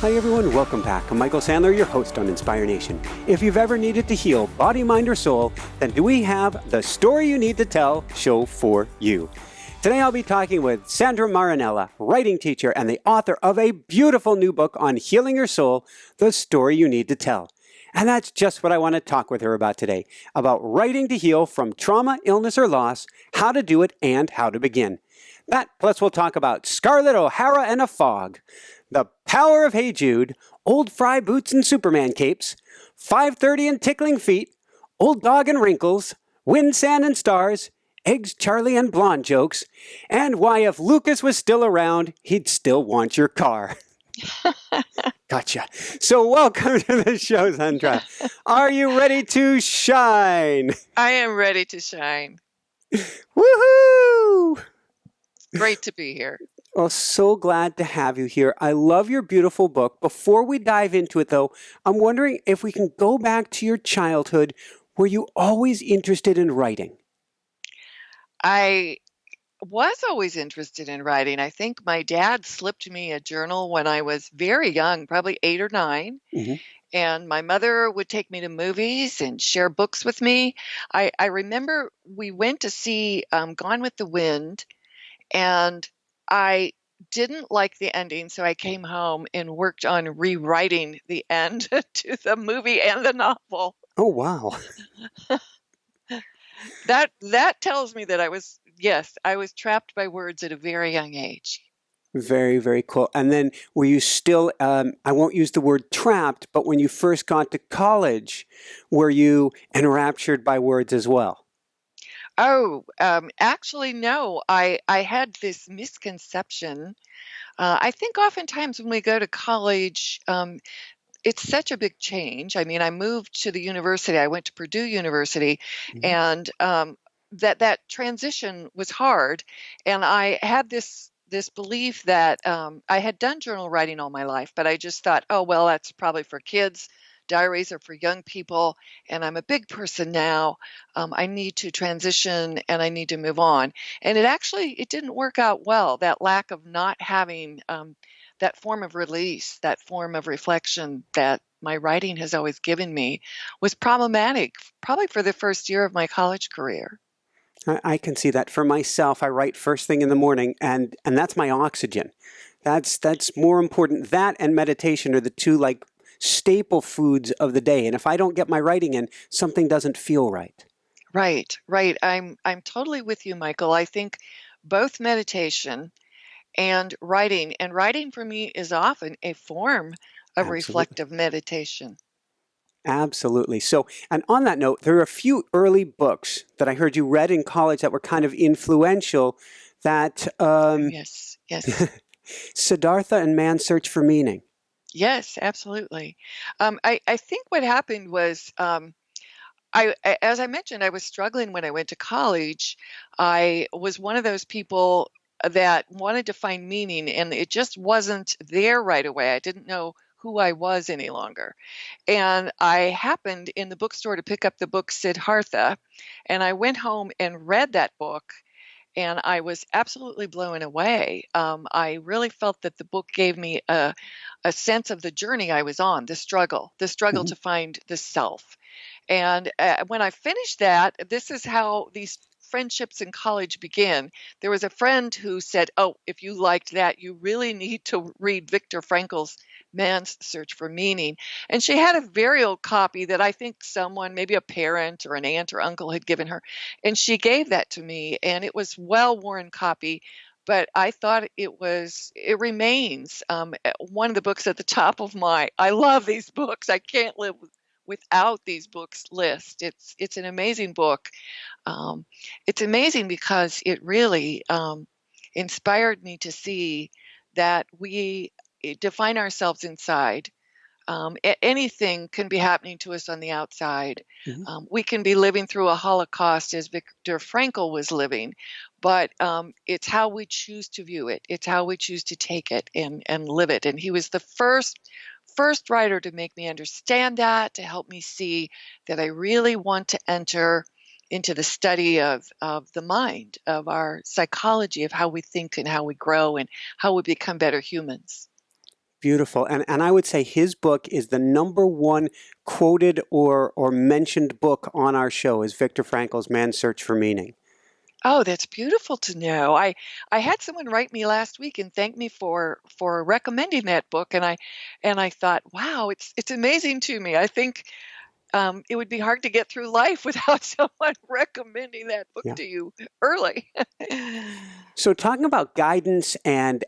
Hi everyone, welcome back. I'm Michael Sandler, your host on Inspire Nation. If you've ever needed to heal body, mind, or soul, then do we have the Story You Need to Tell show for you. Today I'll be talking with Sandra Marinella, writing teacher and the author of a beautiful new book on healing your soul, The Story You Need to Tell. And that's just what I want to talk with her about today, about writing to heal from trauma, illness, or loss, how to do it, and how to begin. That, plus we'll talk about Scarlett O'Hara and a fog, the power of Hey Jude, old fry boots and Superman capes, 5:30 and tickling feet, old dog and wrinkles, wind, sand, and stars, eggs, Charlie, and blonde jokes, and why if Lucas was still around, he'd still want your car. Gotcha. So welcome to the show, Sandra. Are you ready to shine? I am ready to shine. Woohoo! Great to be here. Well, so glad to have you here. I love your beautiful book. Before we dive into it, though, I'm wondering if we can go back to your childhood. Were you always interested in writing? I was always interested in writing. I think my dad slipped me a journal when I was very young, probably 8 or 9. Mm-hmm. And my mother would take me to movies and share books with me. I remember we went to see Gone with the Wind, and I didn't like the ending, so I came home and worked on rewriting the end to the movie and the novel. Oh, wow. That tells me that I was trapped by words at a very young age. Very, very cool. And then were you still, I won't use the word trapped, but when you first got to college, were you enraptured by words as well? Oh, actually, no. I had this misconception. I think oftentimes when we go to college, it's such a big change. I mean, I moved to the university. I went to Purdue University, Mm-hmm. and that transition was hard. And I had this belief that I had done journal writing all my life, but I just thought, oh, well, that's probably for kids. Diaries are for young people, and I'm a big person now. I need to transition and I need to move on. And it didn't work out well. That lack of not having that form of release, that form of reflection that my writing has always given me was problematic, probably for the first year of my college career. I can see that. For myself, I write first thing in the morning, and that's my oxygen. That's more important. That and meditation are the two staple foods of the day. And if I don't get my writing in, something doesn't feel right. Right. I'm totally with you, Michael. I think both meditation and writing for me is often a form of Absolutely. reflective meditation. Absolutely. So, and on that note, there are a few early books that I heard you read in college that were kind of influential. That Yes. Siddhartha and Man's Search for Meaning. Yes, absolutely. I think what happened was, as I mentioned, I was struggling when I went to college. I was one of those people that wanted to find meaning, and it just wasn't there right away. I didn't know who I was any longer. And I happened in the bookstore to pick up the book Siddhartha, and I went home and read that book. And I was absolutely blown away. I really felt that the book gave me a sense of the journey I was on, the struggle Mm-hmm. to find the self. And when I finished that, this is how these friendships in college began. There was a friend who said, oh, if you liked that, you really need to read Viktor Frankl's Man's Search for Meaning. And she had a very old copy that I think someone, maybe a parent or an aunt or uncle, had given her. And she gave that to me, and it was well-worn copy. But I thought it remains one of the books at the top of I love these books. I can't live without these books list. It's an amazing book. It's amazing because it really inspired me to see that we define ourselves inside. Anything can be happening to us on the outside. Mm-hmm. We can be living through a Holocaust as Viktor Frankl was living, but it's how we choose to view it. It's how we choose to take it and live it. And he was the first writer to make me understand that, to help me see that I really want to enter into the study of the mind, of our psychology, of how we think and how we grow and how we become better humans. beautiful. And I would say his book is the number one quoted or mentioned book on our show is Viktor Frankl's Man's Search for Meaning. Oh, that's beautiful to know. I had someone write me last week and thank me for recommending that book, and I thought, wow, it's amazing to me. I think it would be hard to get through life without someone recommending that book Yeah. to you early. So talking about guidance and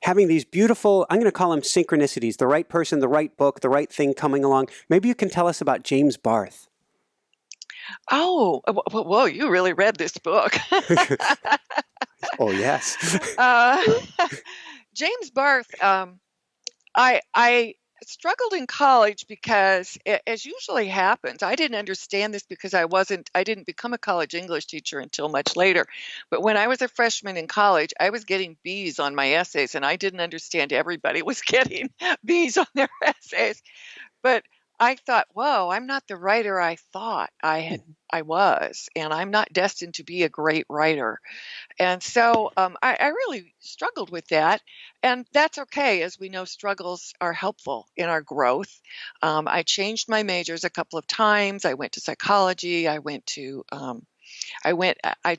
having these beautiful, I'm going to call them synchronicities, the right person, the right book, the right thing coming along. Maybe you can tell us about James Barth. Oh, whoa, you really read this book. Oh, yes. Uh, James Barth, I struggled in college because, as usually happens, I didn't understand this because I didn't become a college English teacher until much later. But when I was a freshman in college, I was getting B's on my essays, and I didn't understand everybody was getting B's on their essays. But I thought, whoa, I'm not the writer I thought I was, and I'm not destined to be a great writer. And so I really struggled with that. And that's okay. As we know, struggles are helpful in our growth. I changed my majors a couple of times. I went to psychology. I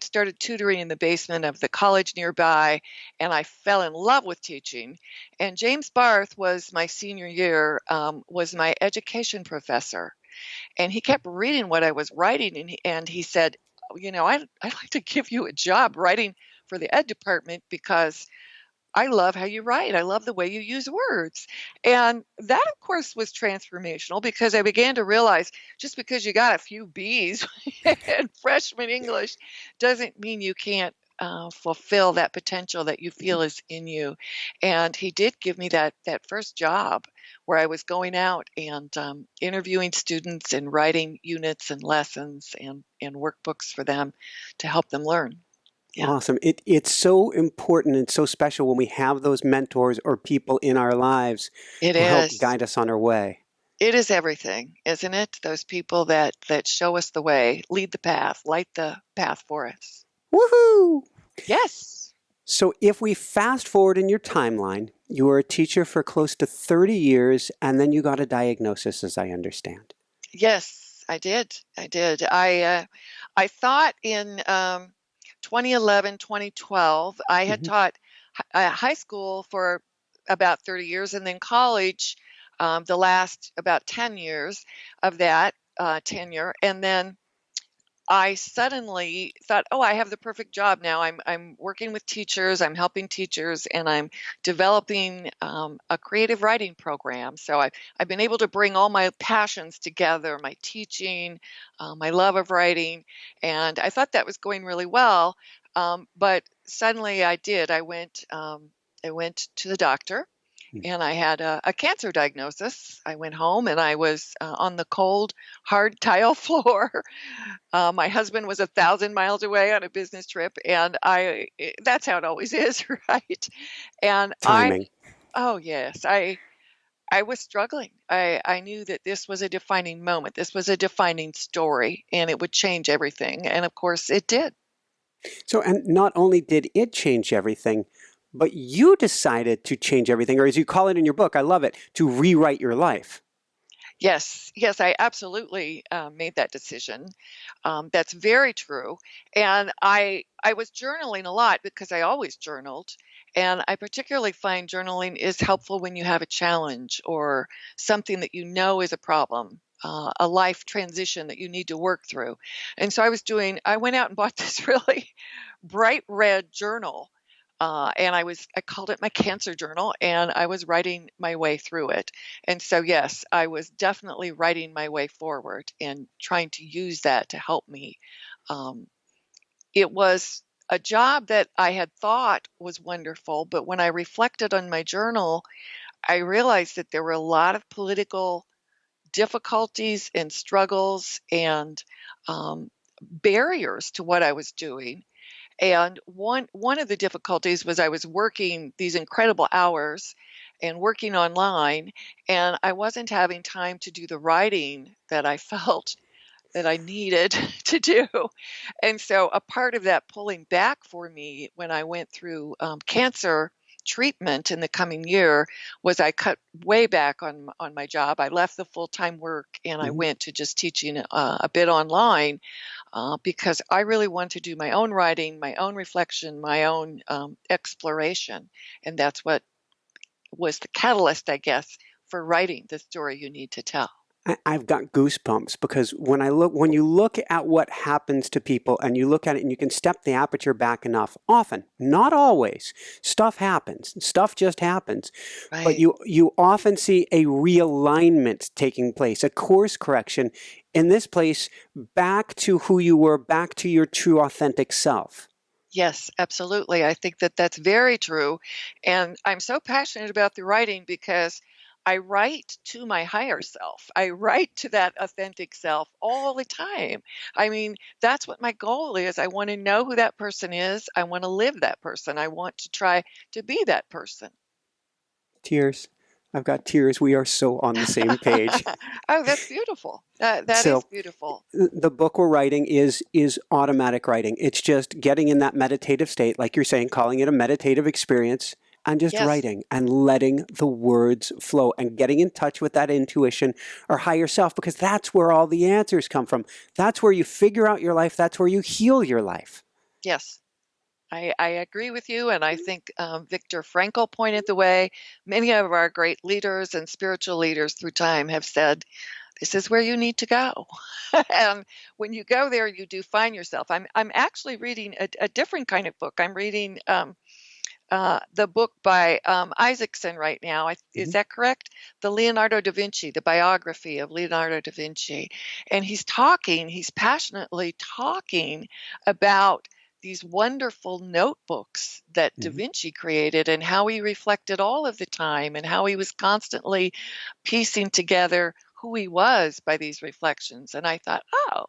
started tutoring in the basement of the college nearby, and I fell in love with teaching. And James Barth was my senior year, was my education professor. And he kept reading what I was writing, and he said, I'd like to give you a job writing for the ed department because I love how you write. I love the way you use words. And that, of course, was transformational because I began to realize just because you got a few B's in freshman English doesn't mean you can't fulfill that potential that you feel is in you. And he did give me that first job where I was going out and interviewing students and writing units and lessons and workbooks for them to help them learn. Yeah. Awesome. It's so important and so special when we have those mentors or people in our lives It who help is. guide us on our way. It is everything, isn't it? Those people that show us the way, lead the path, light the path for us. Woohoo! Yes. So if we fast forward in your timeline, you were a teacher for close to 30 years, and then you got a diagnosis, as I understand. Yes, I did. I thought in 2011, 2012, I had Mhm. taught high school for about 30 years, and then college, the last about 10 years of that tenure. And then I suddenly thought, oh, I have the perfect job now. I'm working with teachers, I'm helping teachers, and I'm developing a creative writing program. So I've been able to bring all my passions together, my teaching, my love of writing, and I thought that was going really well. But suddenly I went to the doctor and I had a cancer diagnosis. I went home and I was on the cold, hard tile floor. My husband was 1,000 miles away on a business trip, and that's how it always is, right? And Timing. oh yes, I was struggling. I knew that this was a defining moment. This was a defining story, and it would change everything. And of course, it did. So, and not only did it change everything, but you decided to change everything, or as you call it in your book, I love it, to rewrite your life. Yes, yes, I absolutely made that decision. That's very true. And I was journaling a lot because I always journaled. And I particularly find journaling is helpful when you have a challenge or something that you know is a problem, a life transition that you need to work through. And so I went out and bought this really bright red journal. And I called it my cancer journal, and I was writing my way through it. And so, yes, I was definitely writing my way forward and trying to use that to help me. Um, it was a job that I had thought was wonderful, but when I reflected on my journal, I realized that there were a lot of political difficulties and struggles and barriers to what I was doing. And one of the difficulties was I was working these incredible hours and working online, and I wasn't having time to do the writing that I felt that I needed to do. And so a part of that pulling back for me when I went through cancer treatment in the coming year was I cut way back on my job. I left the full-time work and I went to just teaching a bit online because I really want to do my own writing, my own reflection, my own exploration. And that's what was the catalyst, I guess, for writing the story you need to tell. I've got goosebumps because when you look at what happens to people and you look at it and you can step the aperture back enough, often, not always, stuff happens. Stuff just happens. But Right. you often see a realignment taking place, a course correction in this place back to who you were, back to your true authentic self. Yes, absolutely. I think that that's very true. And I'm so passionate about the writing because I write to my higher self. I write to that authentic self all the time. I mean, that's what my goal is. I want to know who that person is. I want to live that person. I want to try to be that person. Tears. I've got tears. We are so on the same page. Oh, that's beautiful. That is So beautiful. the book we're writing is automatic writing. It's just getting in that meditative state, like you're saying, calling it a meditative experience, and just Yes. writing and letting the words flow and getting in touch with that intuition or higher self, because that's where all the answers come from. That's where you figure out your life. That's where you heal your life. Yes. I agree with you, and I think Viktor Frankl pointed the way. Many of our great leaders and spiritual leaders through time have said, this is where you need to go. And when you go there, you do find yourself. I'm actually reading a different kind of book. I'm reading the book by Isaacson right now. Is that correct? The Leonardo da Vinci, the biography of Leonardo da Vinci. And he's passionately talking about these wonderful notebooks that Da Vinci created and how he reflected all of the time and how he was constantly piecing together who he was by these reflections. And I thought, oh,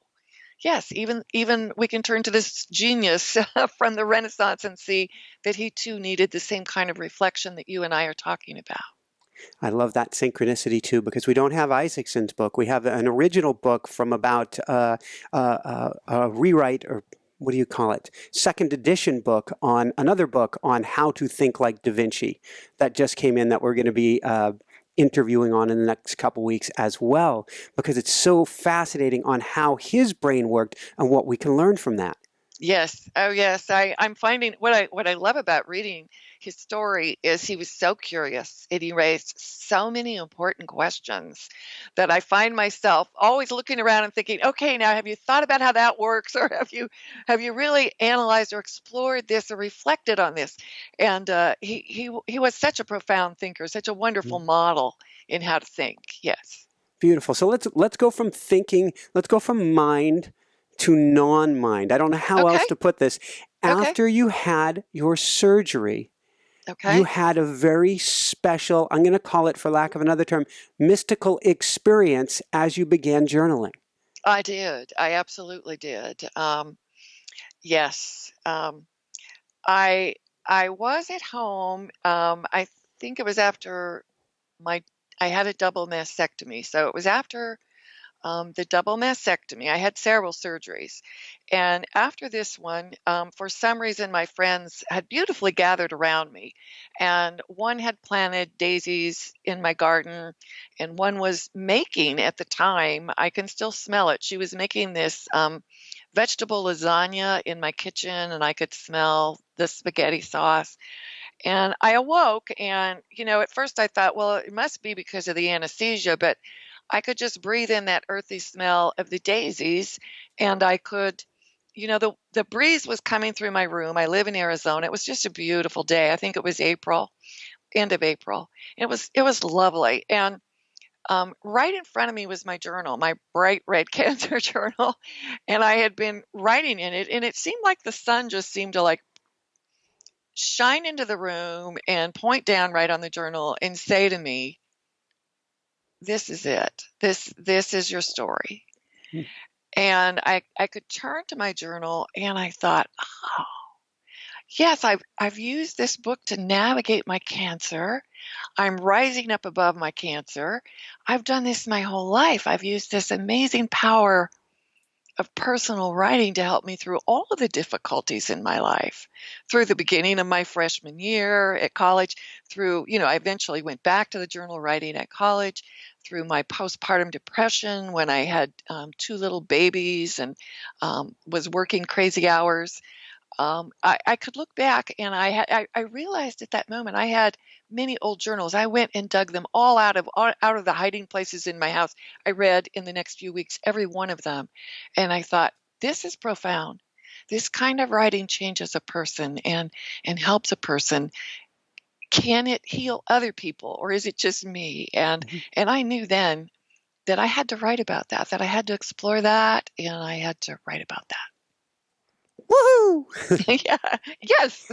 yes, even we can turn to this genius from the Renaissance and see that he too needed the same kind of reflection that you and I are talking about. I love that synchronicity too, because we don't have Isaacson's book. We have an original book from about a rewrite, or what do you call it? Second edition book on another book on how to think like Da Vinci that just came in that we're going to be interviewing on in the next couple weeks as well, because it's so fascinating on how his brain worked and what we can learn from that. Yes. Oh, yes. I'm finding what I love about reading his story is he was so curious and he raised so many important questions that I find myself always looking around and thinking, okay, now have you thought about how that works, or have you really analyzed or explored this or reflected on this? And he was such a profound thinker, such a wonderful model in how to think. Yes. Beautiful. So let's go from thinking. Let's go from mind to non-mind. I don't know how else Okay. to put this. Okay. After you had your surgery, Okay. you had a very special, I'm going to call it, for lack of another term, mystical experience as you began journaling. I did. I absolutely did. Yes. I was at home. I think it was after my I had a double mastectomy, so it was after the double mastectomy. I had several surgeries. And after this one, for some reason, my friends had beautifully gathered around me. And one had planted daisies in my garden, and one was making, at the time, I can still smell it. She was making this vegetable lasagna in my kitchen, and I could smell the spaghetti sauce. And I awoke, and, at first I thought, well, it must be because of the anesthesia, but I could just breathe in that earthy smell of the daisies, and I could, the breeze was coming through my room. I live in Arizona. It was just a beautiful day. I think it was April, end of April. It was lovely. And right in front of me was my journal, my bright red cancer journal, and I had been writing in it, and it seemed like the sun just seemed to like shine into the room and point down right on the journal and say to me, this is it. This is your story. And I could turn to my journal and I thought, oh, yes, I've used this book to navigate my cancer. I'm rising up above my cancer. I've done this my whole life. I've used this amazing power of personal writing to help me through all of the difficulties in my life, through the beginning of my freshman year at college, through, I eventually went back to the journal writing at college, through my postpartum depression when I had 2 little babies and was working crazy hours. I could look back and I realized at that moment I had many old journals. I went and dug them all out of the hiding places in my house. I read in the next few weeks every one of them, and I thought, this is profound. This kind of writing changes a person and helps a person. Can it heal other people, or is it just me? And I knew then that I had to write about that I had to explore that, and I had to write about that. Woohoo! Yeah. Yes.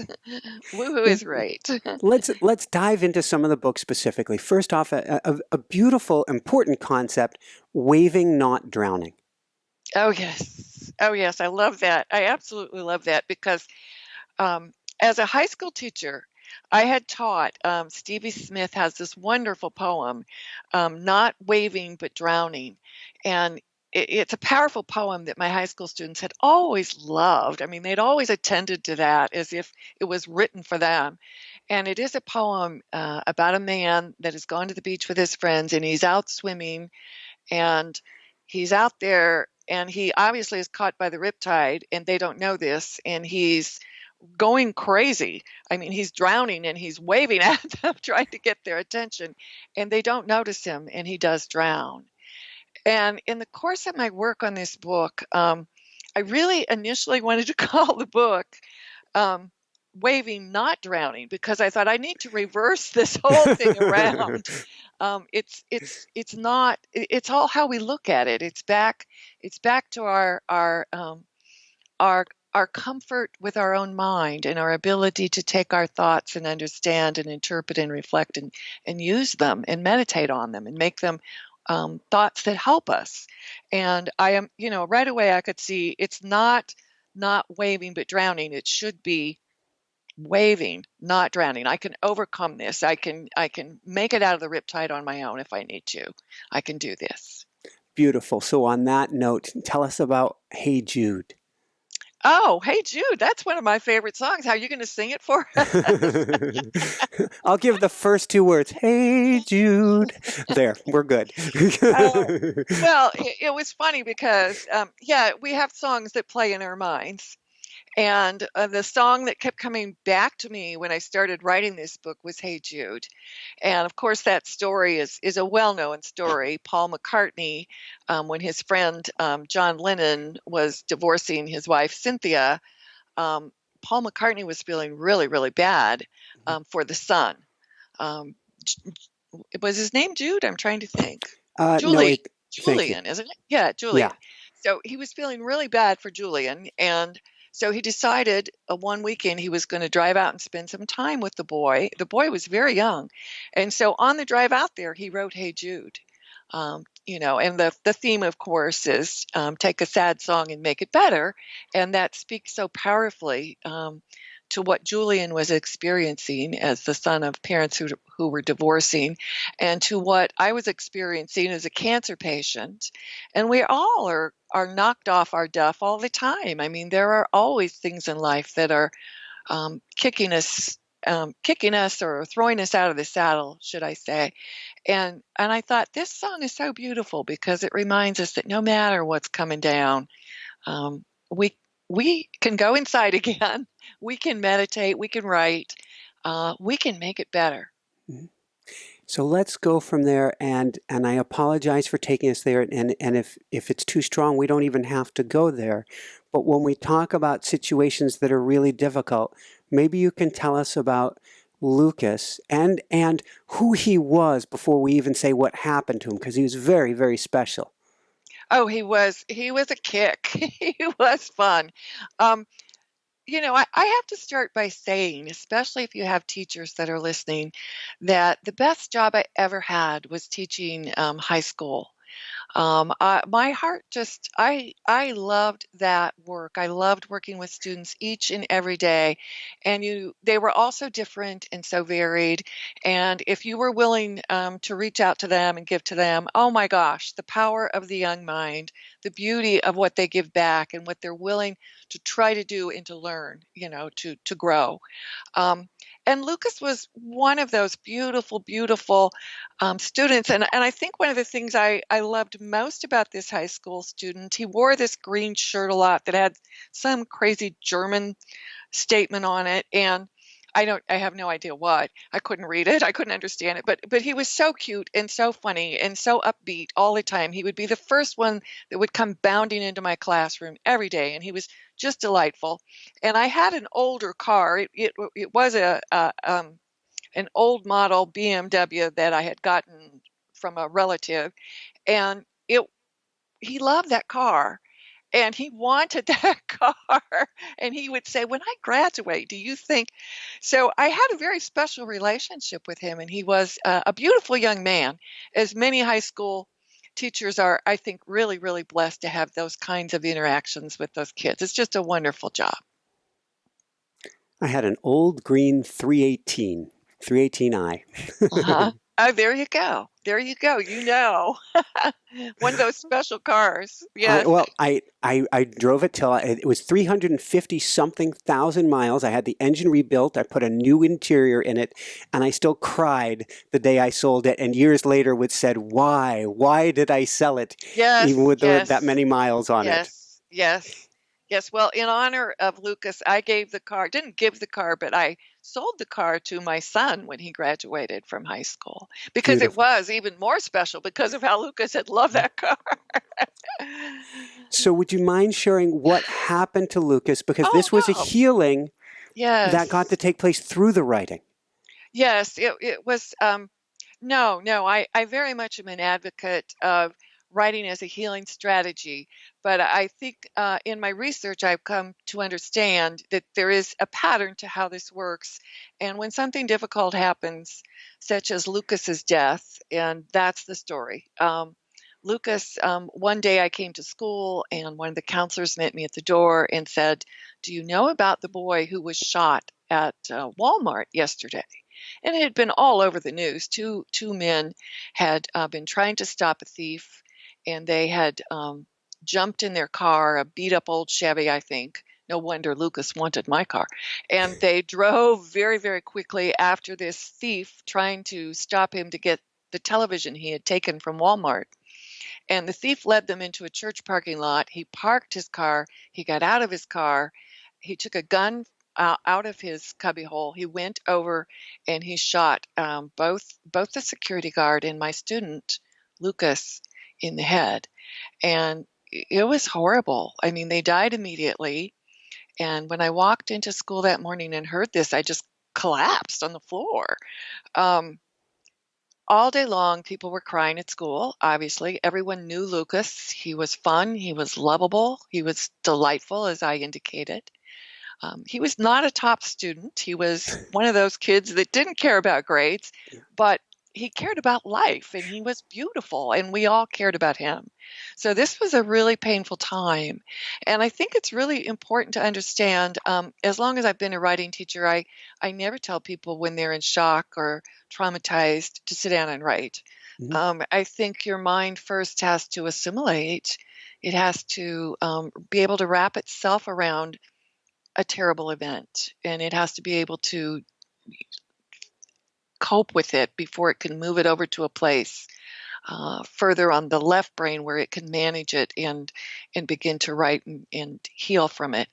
Woohoo is right. Let's dive into some of the books specifically. First off, a beautiful, important concept: waving, not drowning. Oh, yes. Oh, yes. I love that. I absolutely love that because as a high school teacher, I had taught, Stevie Smith has this wonderful poem, Not Waving but Drowning. And it's a powerful poem that my high school students had always loved. I mean, they'd always attended to that as if it was written for them. And it is a poem about a man that has gone to the beach with his friends, and he's out swimming, and he's out there, and he obviously is caught by the riptide, and they don't know this, and he's going crazy. I mean, he's drowning and he's waving at them, trying to get their attention, and they don't notice him, and he does drown. And in the course of my work on this book, I really initially wanted to call the book Waving, Not Drowning, because I thought I need to reverse this whole thing around. It's not. It's all how we look at it. It's back to our comfort with our own mind and our ability to take our thoughts and understand and interpret and reflect and use them and meditate on them and make them thoughts that help us. And I am, right away I could see it's not waving but drowning. It should be waving, not drowning. I can overcome this. I can make it out of the riptide on my own if I need to. I can do this. Beautiful. So on that note, tell us about Hey Jude. Oh, Hey Jude, that's one of my favorite songs. How are you going to sing it for us? I'll give the first 2 words. Hey Jude. There, we're good. Well, it was funny because, we have songs that play in our minds. And the song that kept coming back to me when I started writing this book was Hey Jude. And of course, that story is a well-known story. Paul McCartney, when his friend John Lennon was divorcing his wife Cynthia, Paul McCartney was feeling really, really bad for the son. Was his name Jude? I'm trying to think. Julian, isn't it? Yeah, Julian. Yeah. So he was feeling really bad for Julian, and so he decided one weekend he was going to drive out and spend some time with the boy. The boy was very young. And so on the drive out there, he wrote Hey Jude. And the theme, of course, is take a sad song and make it better. And that speaks so powerfully to what Julian was experiencing as the son of parents who were divorcing, and to what I was experiencing as a cancer patient. And we all are knocked off our duff all the time. I mean, there are always things in life that are kicking us or throwing us out of the saddle, should I say. And I thought this song is so beautiful because it reminds us that no matter what's coming down, we can go inside again. We can meditate. We can write. We can make it better. Mm-hmm. So let's go from there, and I apologize for taking us there, and if it's too strong, we don't even have to go there. But when we talk about situations that are really difficult, maybe you can tell us about Lucas and who he was before we even say what happened to him, because he was very, very special. Oh, he was a kick. He was fun. I have to start by saying, especially if you have teachers that are listening, that the best job I ever had was teaching high school. My heart just, I loved that work. I loved working with students each and every day, and they were all so different and so varied. And if you were willing to reach out to them and give to them, oh my gosh, the power of the young mind, the beauty of what they give back, and what they're willing to try to do and to learn, to grow. Um, and Lucas was one of those beautiful, beautiful students. And I think one of the things I loved most about this high school student, he wore this green shirt a lot that had some crazy German statement on it. And I have no idea what. I couldn't read it. I couldn't understand it. But he was so cute and so funny and so upbeat all the time. He would be the first one that would come bounding into my classroom every day, and he was just delightful. And I had an older car. It was an old model BMW that I had gotten from a relative, and he loved that car. And he wanted that car. And he would say, when I graduate, do you think? So I had a very special relationship with him. And he was a beautiful young man, as many high school teachers are, I think, really, really blessed to have those kinds of interactions with those kids. It's just a wonderful job. I had an old green 318i. Uh-huh. Oh, there you go. There you go. One of those special cars. Yes. I drove it till it was 350 something thousand miles. I had the engine rebuilt. I put a new interior in it, and I still cried the day I sold it. And years later, would said, "Why? Why did I sell it? Even Yes. with that Yes. many miles on it." Yes. Yes. Yes. Well, in honor of Lucas, I didn't give the car, but I sold the car to my son when he graduated from high school, because it Beautiful. was even more special because of how Lucas had loved that car. So, would you mind sharing what happened to Lucas? Because Oh, this was a no. healing that got to Yes. take place through the writing. Yes, it was. No, I very much am an advocate of writing as a healing strategy, but I think in my research I've come to understand that there is a pattern to how this works. And when something difficult happens, such as Lucas's death, and that's the story. Lucas, one day I came to school, and one of the counselors met me at the door and said, "Do you know about the boy who was shot at Walmart yesterday?" And it had been all over the news. Two men had been trying to stop a thief, and they had jumped in their car, a beat up old Chevy, I think. No wonder Lucas wanted my car. And they drove very, very quickly after this thief, trying to stop him to get the television he had taken from Walmart. And the thief led them into a church parking lot. He parked his car. He got out of his car. He took a gun out of his cubbyhole. He went over and he shot both the security guard and my student, Lucas, in the head. And it was horrible. I mean, they died immediately. And when I walked into school that morning and heard this, I just collapsed on the floor. Um, all day long, people were crying at school, obviously. Everyone knew Lucas. He was fun. He was lovable. He was delightful, as I indicated. He was not a top student. He was one of those kids that didn't care about grades, but he cared about life, and he was beautiful, and we all cared about him. So this was a really painful time. And I think it's really important to understand, as long as I've been a writing teacher, I never tell people when they're in shock or traumatized to sit down and write. Mhm. I think your mind first has to assimilate. It has to be able to wrap itself around a terrible event, and it has to be able to cope with it before it can move it over to a place further on the left brain where it can manage it and begin to write and heal from it.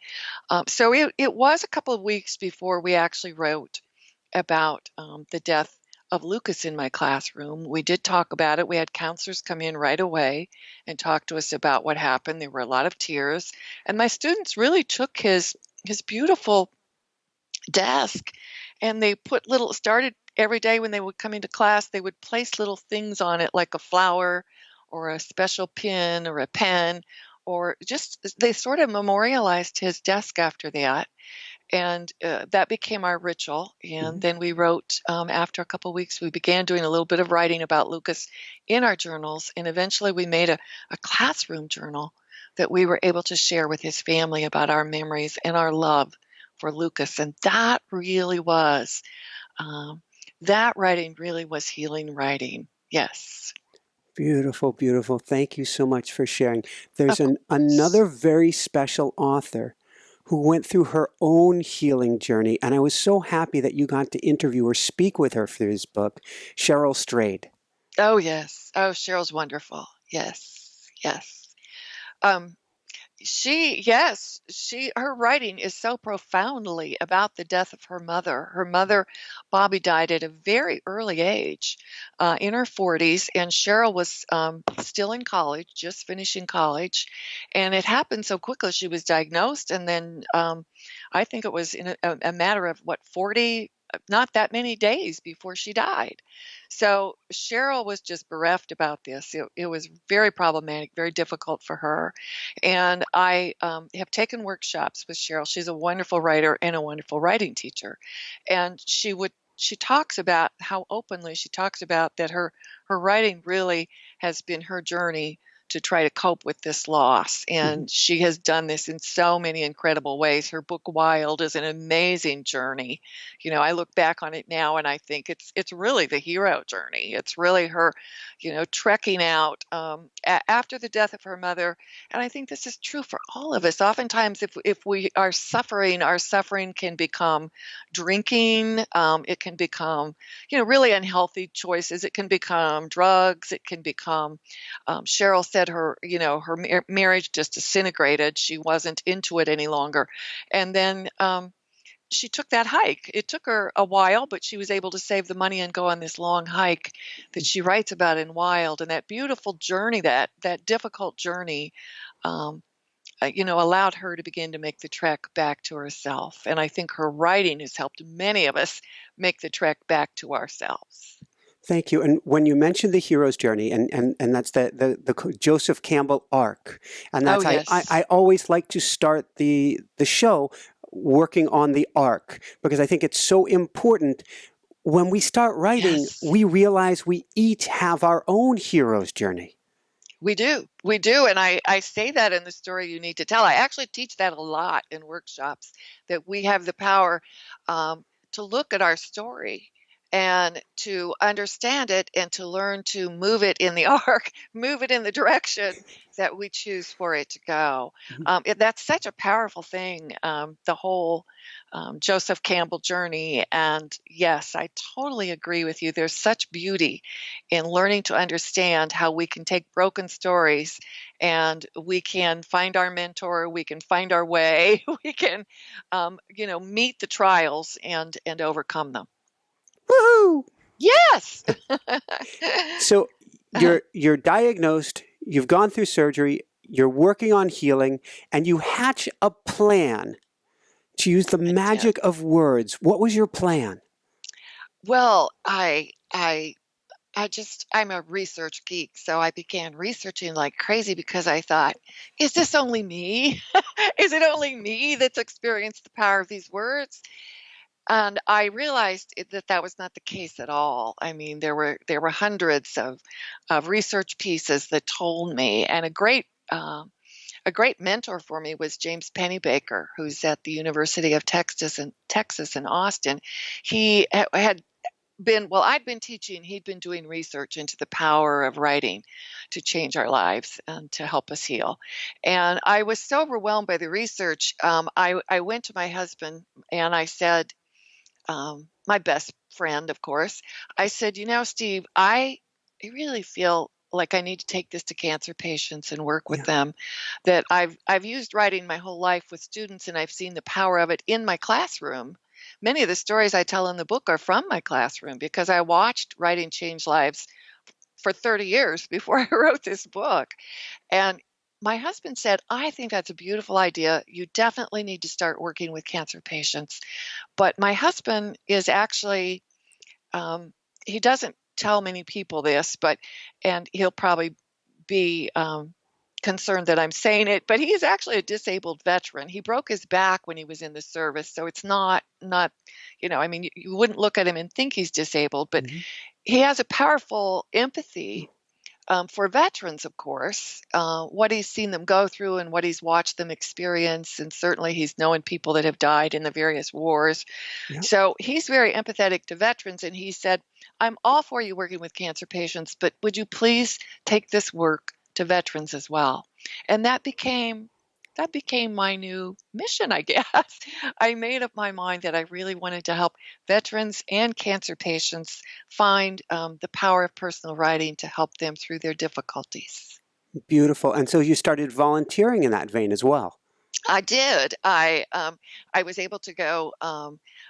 So it was a couple of weeks before we actually wrote about the death of Lucas in my classroom. We did talk about it. We had counselors come in right away and talk to us about what happened. There were a lot of tears, and my students really took his beautiful desk, and they started every day when they would come into class, they would place little things on it, like a flower or a special pin or a pen, or just they sort of memorialized his desk after that. And that became our ritual. And Mhm. then we wrote, after a couple weeks, we began doing a little bit of writing about Lucas in our journals. And eventually we made a classroom journal that we were able to share with his family about our memories and our love for Lucas. And that really was, that writing really was healing writing. Yes. Beautiful, beautiful. Thank you so much for sharing. There's Of course. another very special author who went through her own healing journey, and I was so happy that you got to interview or speak with her for this book, Cheryl Strayed. Oh, yes. Oh, Cheryl's wonderful. Yes. Yes. Um, her writing is so profoundly about the death of her mother. Her mother, Bobby, died at a very early age, in her 40s, and Cheryl was still in college, just finishing college, and it happened so quickly. She was diagnosed, and then I think it was in a matter of 40, not that many days before she died. So Cheryl was just bereft about this. It was very problematic, very difficult for her. And I have taken workshops with Cheryl. She's a wonderful writer and a wonderful writing teacher. And she talks about how openly she talks about that her writing really has been her journey to try to cope with this loss. Mhm. And she has done this in so many incredible ways. Her book Wild is an amazing journey. I look back on it now and I think it's really the hero journey. It's really her, trekking out after the death of her mother. And I think this is true for all of us. Oftentimes, if we are suffering, our suffering can become drinking. It can become, really unhealthy choices. It can become drugs. It can become. Cheryl said her marriage just disintegrated. She wasn't into it any longer, and then. She took that hike. It took her a while, but she was able to save the money and go on this long hike that she writes about in Wild. And that beautiful journey, that difficult journey, um, allowed her to begin to make the trek back to herself. And I think her writing has helped many of us make the trek back to ourselves. Thank you. And when you mentioned the hero's journey, and that's the Joseph Campbell arc, and Oh, that's I yes. always like to start the show working on the arc because I think it's so important. When we start writing, Yes. we realize we each have our own hero's journey. We do. We do. And I say that in the story you need to tell. I actually teach that a lot in workshops, that we have the power to look at our story and to understand it and to learn to move it in the arc, move it in the direction that we choose for it to go. Mhm. That's such a powerful thing, the whole Joseph Campbell journey. And yes, I totally agree with you. There's such beauty in learning to understand how we can take broken stories and we can find our mentor, we can find our way, we can, meet the trials and overcome them. Woohoo! Yes. So you're diagnosed, you've gone through surgery, you're working on healing, and you hatch a plan to use the I did. magic of words. What was your plan? Well, I'm a research geek, so I began researching like crazy because I thought, is this only me? Is it only me that's experienced the power of these words? And I realized that was not the case at all. I mean, there were hundreds of research pieces that told me, and a great mentor for me was James Pennybaker, who's at the University of Texas in Austin. He had I'd been teaching, he'd been doing research into the power of writing to change our lives and to help us heal. And I was so overwhelmed by the research. I went to my husband and I said, my best friend, of course, I said, Steve, I really feel like I need to take this to cancer patients and work with Yeah. them. That I've used writing my whole life with students and I've seen the power of it in my classroom. Many of the stories I tell in the book are from my classroom because I watched writing change lives for 30 years before I wrote this book. And my husband said, I think that's a beautiful idea. You definitely need to start working with cancer patients. But my husband is actually, he doesn't tell many people this, and he'll probably be concerned that I'm saying it, but he is actually a disabled veteran. He broke his back when he was in the service, so it's not, I mean, you wouldn't look at him and think he's disabled, but Mhm. he has a powerful empathy for veterans, of course, what he's seen them go through and what he's watched them experience. And certainly he's known people that have died in the various wars. Yeah. So he's very empathetic to veterans. And he said, I'm all for you working with cancer patients, but would you please take this work to veterans as well? And that became my new mission, I guess. I made up my mind that I really wanted to help veterans and cancer patients find the power of personal writing to help them through their difficulties. Beautiful. And so you started volunteering in that vein as well. I did. I was able to go.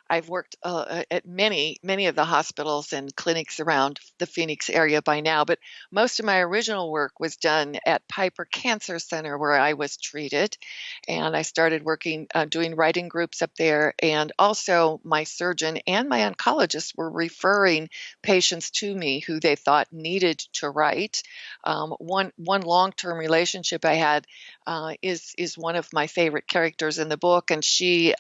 I've worked at many of the hospitals and clinics around the Phoenix area by now, but most of my original work was done at Piper Cancer Center, where I was treated, and I started working doing writing groups up there. And also, my surgeon and my oncologist were referring patients to me who they thought needed to write. One long-term relationship I had is one of my favorite characters in the book, and she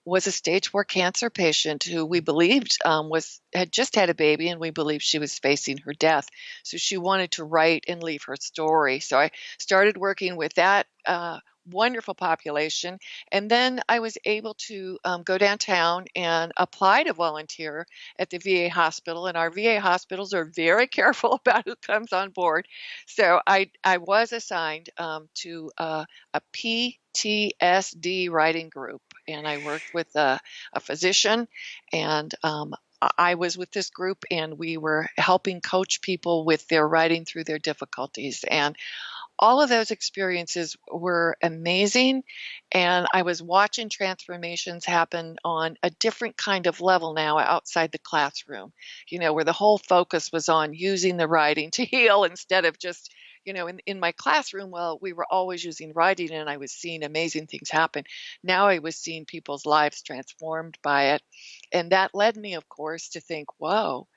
was a stage 4 cancer patient who we believed had just had a baby, and we believed she was facing her death. So she wanted to write and leave her story. So I started working with that wonderful population, and then I was able to go downtown and apply to volunteer at the VA hospital. And our VA hospitals are very careful about who comes on board. So I was assigned to a PTSD writing group, and I worked with a physician, and I was with this group, and we were helping coach people with their writing through their difficulties. And all of those experiences were amazing, and I was watching transformations happen on a different kind of level now outside the classroom, where the whole focus was on using the writing to heal instead of just, in my classroom, well, we were always using writing and I was seeing amazing things happen. Now I was seeing people's lives transformed by it. And that led me, of course, to think, whoa,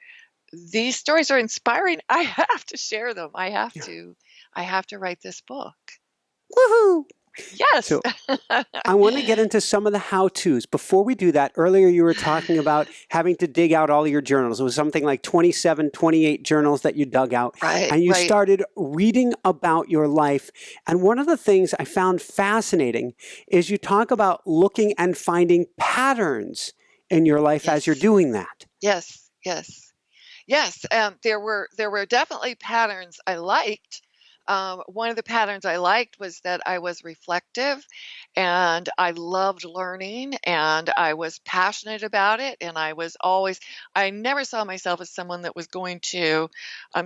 these stories are inspiring. I have to share them. I have Yeah. to write this book. Woohoo! Yes. So I want to get into some of the how-tos. Before we do that, earlier you were talking about having to dig out all your journals. It was something like 27, 28 journals that you dug out. Right, And you right. started reading about your life. And one of the things I found fascinating is you talk about looking and finding patterns in your life as you're Yes. doing that. Yes. Yes. Yes. There were definitely patterns I liked. One of the patterns I liked was that I was reflective and I loved learning and I was passionate about it. And I never saw myself as someone that was going to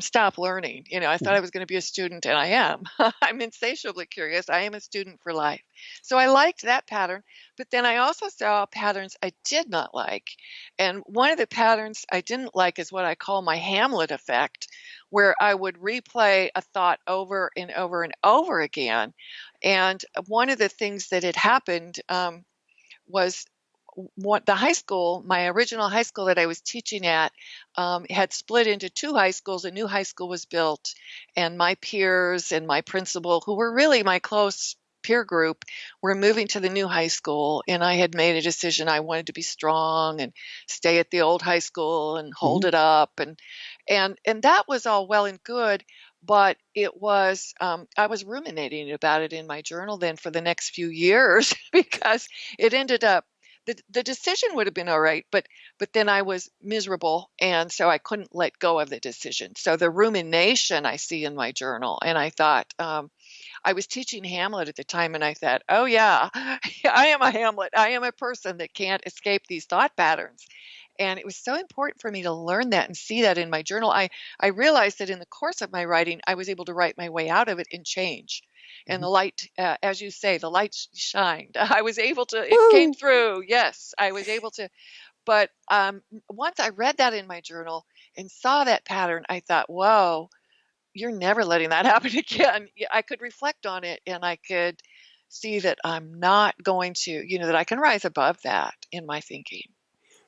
stop learning. I thought I was going to be a student, and I am. I'm insatiably curious. I am a student for life. So I liked that pattern. But then I also saw patterns I did not like. And one of the patterns I didn't like is what I call my Hamlet effect, where I would replay a thought over and over and over again. And one of the things that had happened was my original high school that I was teaching at had split into two high schools. A new high school was built, and my peers and my principal, who were really my close peer group, were moving to the new high school, and I had made a decision I wanted to be strong and stay at the old high school and hold it up, and that was all well and good, but it was I was ruminating about it in my journal then for the next few years because it ended up the decision would have been all right, but then I was miserable, and so I couldn't let go of the decision. So the rumination I see in my journal, and I thought I was teaching Hamlet at the time, and I thought, oh yeah, I am a Hamlet. I am a person that can't escape these thought patterns. And it was so important for me to learn that and see that in my journal. I realized that in the course of my writing, I was able to write my way out of it and change. And the light, as you say, the light shined. I was able to, it came through. Yes, I was able to. But once I read that in my journal and saw that pattern, I thought, whoa, you're never letting that happen again. I could reflect on it and I could see that I'm not going to, that I can rise above that in my thinking.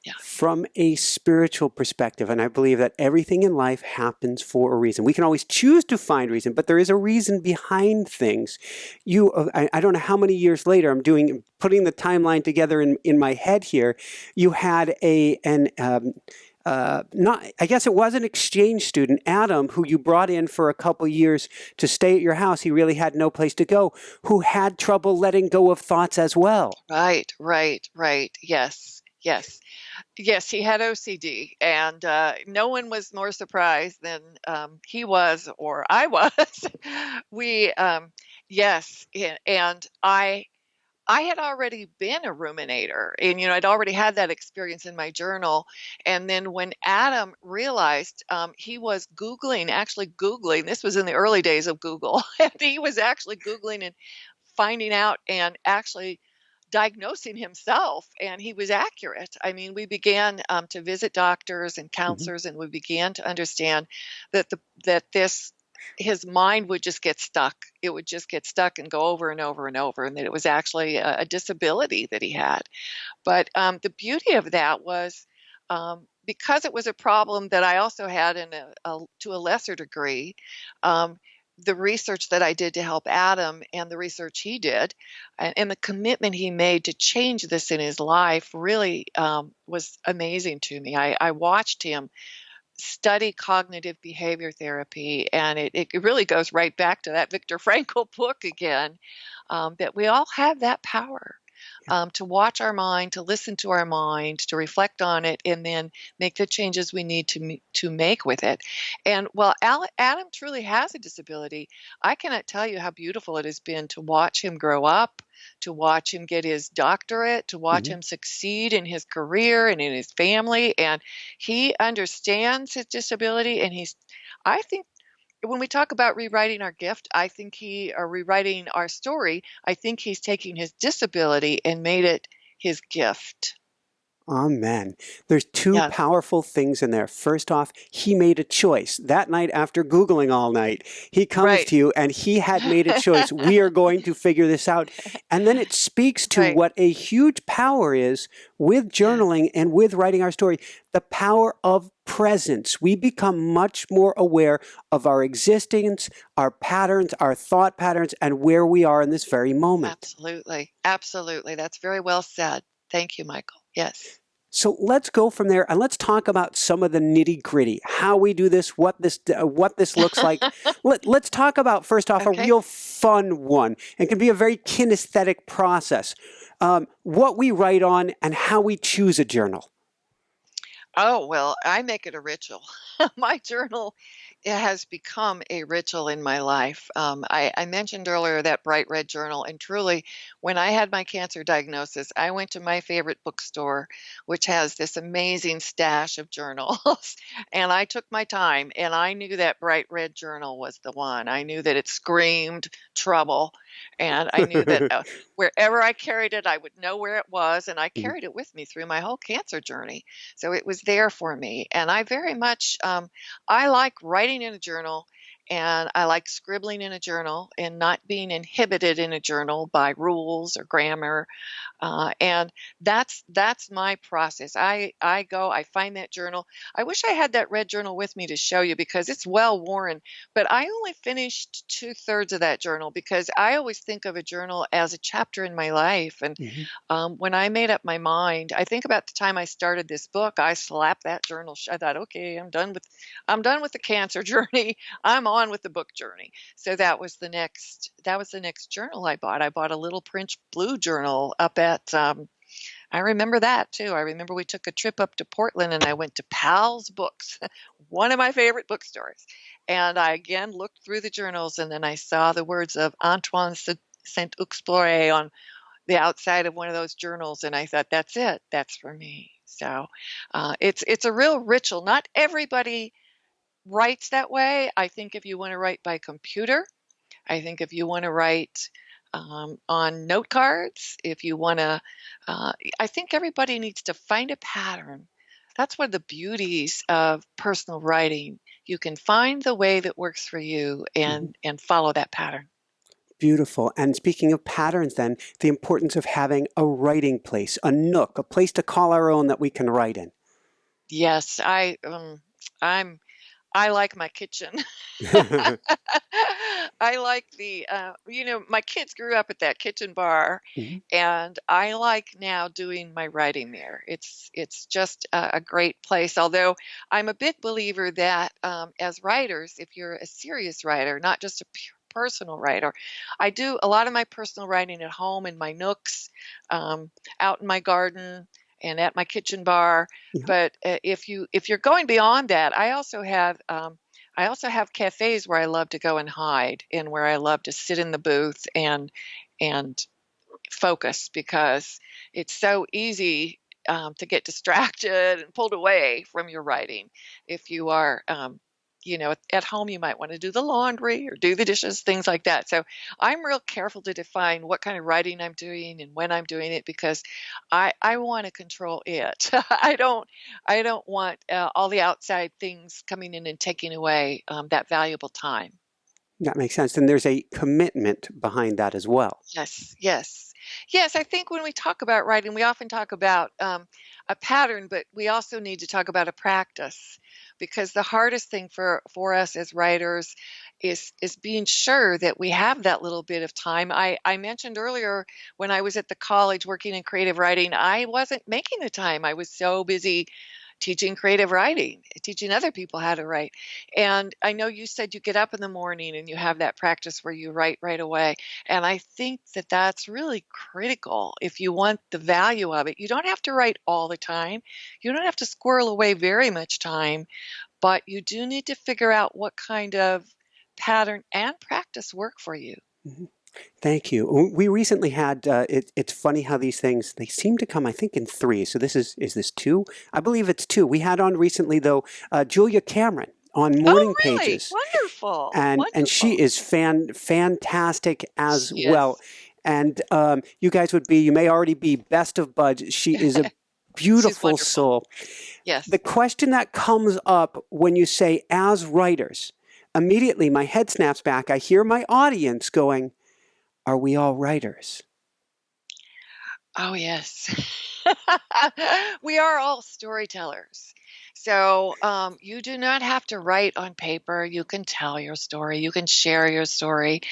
Yeah. from a spiritual perspective, and I believe that everything in life happens for a reason. We can always choose to find reason, but there is a reason behind things. I don't know how many years later, putting the timeline together in my head here. You had not, I guess it was an exchange student, Adam, who you brought in for a couple years to stay at your house. He really had no place to go, who had trouble letting go of thoughts as well. Right, right, right. Yes, yes. Yes, he had OCD, and no one was more surprised than he was or I was. We, yes, and I had already been a ruminator, and I'd already had that experience in my journal. And then when Adam realized he was actually Googling. This was in the early days of Google, and he was actually Googling and finding out and actually diagnosing himself, and he was accurate. I mean, we began to visit doctors and Mm-hmm. counselors, and we began to understand that his mind would just get stuck. It would just get stuck and go over and over and over, and that it was actually a disability that he had. But the beauty of that was, because it was a problem that I also had to a lesser degree. The research that I did to help Adam and the research he did, and the commitment he made to change this in his life really was amazing to me. I watched him study cognitive behavior therapy, and it really goes right back to that Viktor Frankl book again, that we all have that power. To watch our mind, to listen to our mind, to reflect on it, and then make the changes we need to make with it. And while Adam truly has a disability, I cannot tell you how beautiful it has been to watch him grow up, to watch him get his doctorate, to watch Mm-hmm. him succeed in his career and in his family. And he understands his disability, and I think when we talk about rewriting our gift, I think rewriting our story, I think he's taking his disability and made it his gift. Amen. There's two Yes. powerful things in there. First off, he made a choice. That night after Googling all night, he comes Right. to you and he had made a choice. We are going to figure this out. And then it speaks to Right. what a huge power is with Yes. journaling and with writing our story, the power of presence. We become much more aware of our existence, our patterns, our thought patterns, and where we are in this very moment. Absolutely. Absolutely. That's very well said. Thank you, Michael. Yes. So let's go from there and let's talk about some of the nitty gritty, how we do this, what this looks like. Let's talk about, first off, a Okay. real fun one. It can be a very kinesthetic process. What we write on and how we choose a journal. Oh, well, I make it a ritual. My journal, it has become a ritual in my life. I mentioned earlier that bright red journal, and truly, when I had my cancer diagnosis, I went to my favorite bookstore, which has this amazing stash of journals, and I took my time, and I knew that bright red journal was the one. I knew that it screamed trouble, and I knew that wherever I carried it, I would know where it was, and I carried it with me through my whole cancer journey. So it was there for me. And I very much, I like writing in a journal, and I like scribbling in a journal and not being inhibited in a journal by rules or grammar. And that's my process. I go, I find that journal. I wish I had that red journal with me to show you because it's well worn, but I only finished 2/3 of that journal because I always think of a journal as a chapter in my life. And Mhm. when I made up my mind, I think about the time I started this book, I slapped that journal. I thought, okay, I'm done with the cancer journey. I'm on with the book journey. So that was the next journal I bought. I bought a little Prince blue journal up at I remember that too. I remember we took a trip up to Portland and I went to Pal's Books, one of my favorite bookstores. And I again looked through the journals, and then I saw the words of Antoine Saint-Exupéry on the outside of one of those journals, and I thought, that's it. That's for me. So it's a real ritual. Not everybody writes that way. I think if you want to write by computer, I think if you want to write on note cards, if you want to, I think everybody needs to find a pattern. That's one of the beauties of personal writing. You can find the way that works for you Mhm. and follow that pattern. Beautiful. And speaking of patterns, then, the importance of having a writing place, a nook, a place to call our own that we can write in. Yes, I'm I like my kitchen. I like my kids grew up at that kitchen bar, Mhm. and I like now doing my writing there. It's just a great place. Although I'm a big believer that as writers, if you're a serious writer, not just a personal writer, I do a lot of my personal writing at home in my nooks, um, out in my garden, and at my kitchen bar. Yeah. But if you're going beyond that, I also have cafes where I love to go and hide, and where I love to sit in the booth and focus, because it's so easy to get distracted and pulled away from your writing. If you are, at home, you might want to do the laundry or do the dishes, things like that. So I'm real careful to define what kind of writing I'm doing and when I'm doing it, because I want to control it. I don't want all the outside things coming in and taking away that valuable time. That makes sense. And there's a commitment behind that as well. Yes, yes. Yes, I think when we talk about writing, we often talk about a pattern, but we also need to talk about a practice, because the hardest thing for us as writers is being sure that we have that little bit of time. I mentioned earlier, when I was at the college working in creative writing, I wasn't making the time. I was so busy teaching creative writing, teaching other people how to write. And I know you said you get up in the morning and you have that practice where you write right away. And I think that that's really critical if you want the value of it. You don't have to write all the time. You don't have to squirrel away very much time, but you do need to figure out what kind of pattern and practice work for you. Mhm. Thank you. We recently had, it's funny how these things, they seem to come, I think, in three. So is this two? I believe it's two. We had on recently, though, Julia Cameron on Oh, Morning really? Pages. Wonderful. And she Wonderful. is fantastic as She well. is. And you may already be best of buds. She is a She's beautiful wonderful. soul. Yes. The question that comes up when you say as writers, immediately my head snaps back. I hear my audience going, are we all writers? Oh, yes. We are all storytellers. So you do not have to write on paper. You can tell your story, you can share your story.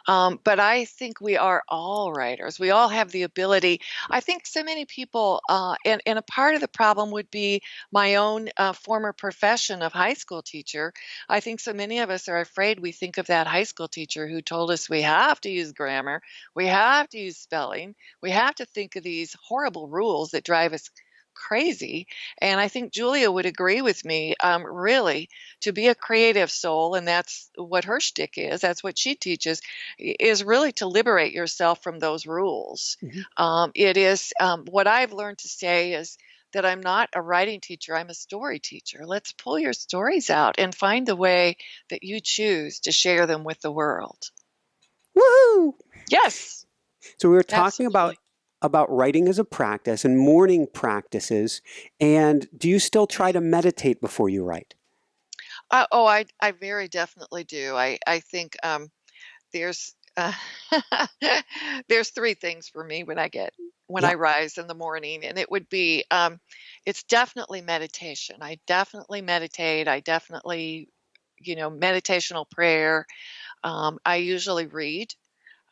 But I think we are all writers. We all have the ability. I think so many people, and a part of the problem would be my own former profession of high school teacher. I think so many of us are afraid. We think of that high school teacher who told us we have to use grammar, we have to use spelling, we have to think of these horrible rules that drive us crazy. And I think Julia would agree with me, really, to be a creative soul, and that's what her shtick is, that's what she teaches, is really to liberate yourself from those rules. Mhm. It is what I've learned to say is that I'm not a writing teacher, I'm a story teacher. Let's pull your stories out and find the way that you choose to share them with the world. Woohoo! Yes, So we were talking absolutely. about writing as a practice and morning practices. And do you still try to meditate before you write? I very definitely do. I think there's there's three things for me when I Yep. rise in the morning, and it would be it's definitely meditation. I definitely meditate. I definitely, meditational prayer. I usually read.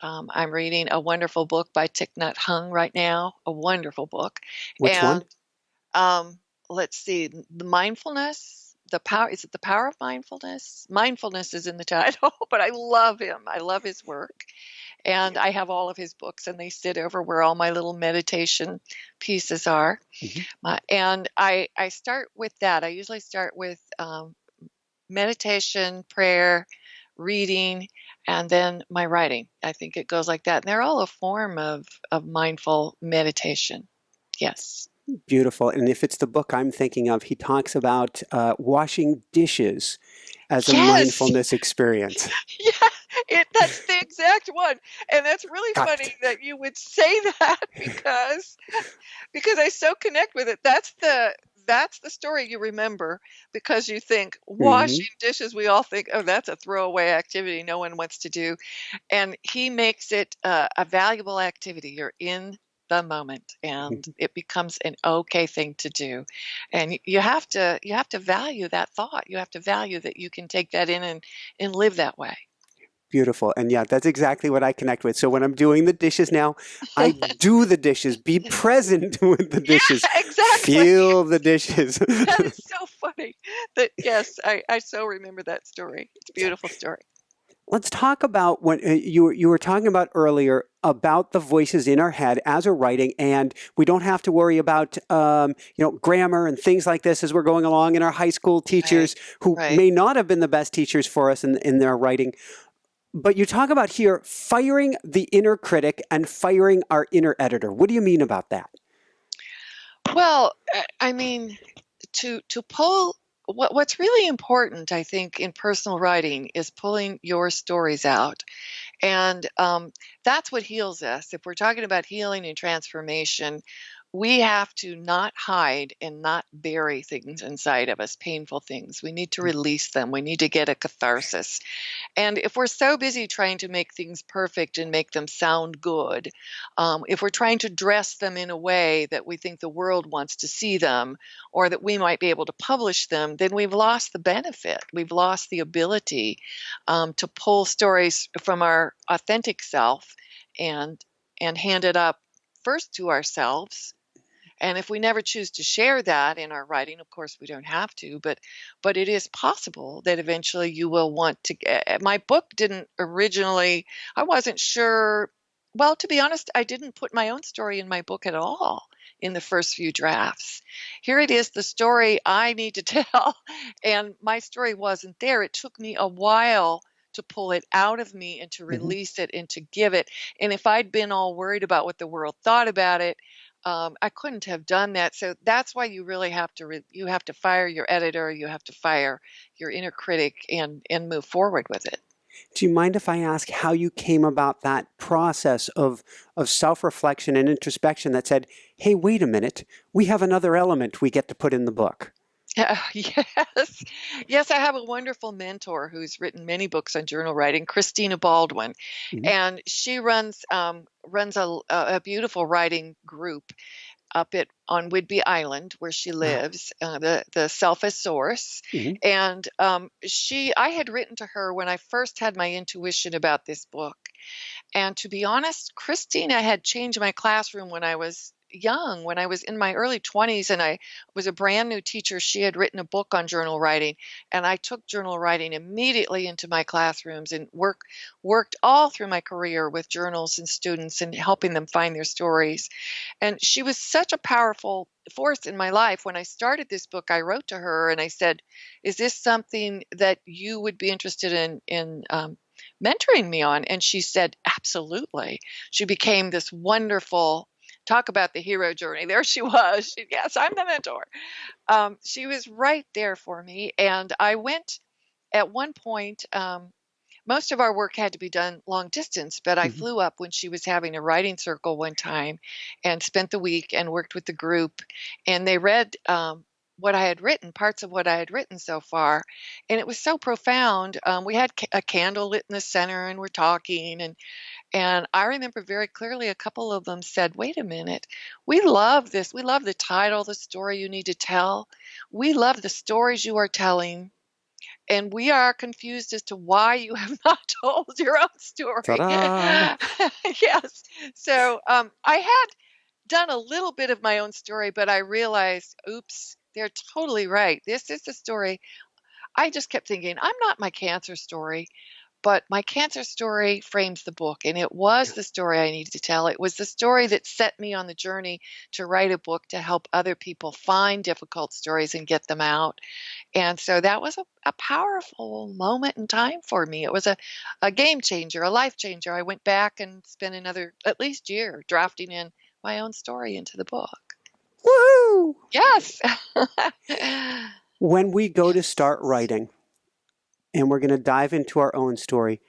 I'm reading a wonderful book by Thich Nhat Hanh right now, a wonderful book. Which one? And let's see, the mindfulness, the power, is it the power of mindfulness? Mindfulness is in the title, but I love him. I love his work. And I have all of his books, and they sit over where all my little meditation pieces are. Mhm. And I start with that. I usually start with meditation, prayer, reading, and then my writing. I think it goes like that. And they're all a form of mindful meditation. Yes. Beautiful. And if it's the book I'm thinking of, he talks about washing dishes as a Yes. mindfulness experience. Yeah, that's the exact one. And that's really Got funny it. that you would say that, because I so connect with it. That's that's the story you remember because you think Hmm. washing dishes, we all think, oh, that's a throwaway activity no one wants to do. And he makes it a valuable activity. You're in the moment and it becomes an okay thing to do. And you have to value that thought. You have to value that you can take that in and live that way. Beautiful. And yeah, that's exactly what I connect with. So when I'm doing the dishes now, I do the dishes, be present with the dishes, Yeah, exactly. feel the dishes. That is so funny. That yes, I so remember that story. It's a beautiful story. Let's talk about when you were talking about earlier about the voices in our head as we're writing, and we don't have to worry about grammar and things like this as we're going along. And our high school Right. teachers who Right. may not have been the best teachers for us in their writing, but you talk about here firing the inner critic and firing our inner editor. What do you mean about that? Well, I mean, to pull what's really important, I think, in personal writing is pulling your stories out. And that's what heals us. If we're talking about healing and transformation, we have to not hide and not bury things inside of us, painful things. We need to release them. We need to get a catharsis. And if we're so busy trying to make things perfect and make them sound good, if we're trying to dress them in a way that we think the world wants to see them or that we might be able to publish them, then we've lost the benefit. We've lost the ability to pull stories from our authentic self and hand it up first to ourselves. And if we never choose to share that in our writing, of course we don't have to, but it is possible that eventually you will want to. My book didn't originally. I wasn't sure. Well, to be honest, I didn't put my own story in my book at all in the first few drafts. Here it is, the story I need to tell, and my story wasn't there. It took me a while to pull it out of me and to Mhm. release it and to give it. And if I'd been all worried about what the world thought about it, I couldn't have done that. So that's why you really have to you have to fire your editor, you have to fire your inner critic and move forward with it. Do you mind if I ask how you came about that process of self-reflection and introspection that said, hey, wait a minute, we have another element we get to put in the book? Yes. Yes, I have a wonderful mentor who's written many books on journal writing, Christina Baldwin, Mhm. and she runs a beautiful writing group up at on Whidbey Island where she Ah, lives, the Selfish Source. mhm, And I had written to her when I first had my intuition about this book. And to be honest, Christina had changed my classroom when I was young, when I was in my early 20s and I was a brand new teacher. She had written a book on journal writing, and I took journal writing immediately into my classrooms and worked all through my career with journals and students and helping them find their stories. And she was such a powerful force in my life. When I started this book, I wrote to her and I said, "Is this something that you would be interested in mentoring me on?" And she said, "Absolutely." She became this wonderful. Talk about the hero journey. There she was. Yes, I'm the mentor. She was right there for me, and I went at one point. Most of our work had to be done long distance, but I mhm. flew up when she was having a writing circle one time and spent the week and worked with the group. And they read what I had written, parts of what I had written so far. And it was so profound. We had a candle lit in the center and we're talking. And I remember very clearly a couple of them said, "Wait a minute, we love this. We love the title, the story you need to tell. We love the stories you are telling, and we are confused as to why you have not told your own story." Ta-da! Yes. So I had done a little bit of my own story, but I realized, oops, they're totally right. This is the story. I just kept thinking, I'm not my cancer story. But my cancer story frames the book, and it was the story I needed to tell. It was the story that set me on the journey to write a book to help other people find difficult stories and get them out. And so that was a powerful moment in time for me. It was a game changer, a life changer. I went back and spent another at least year drafting in my own story into the book. Woohoo! Yes. When we go to Yes. start writing and we're going to dive into our own story,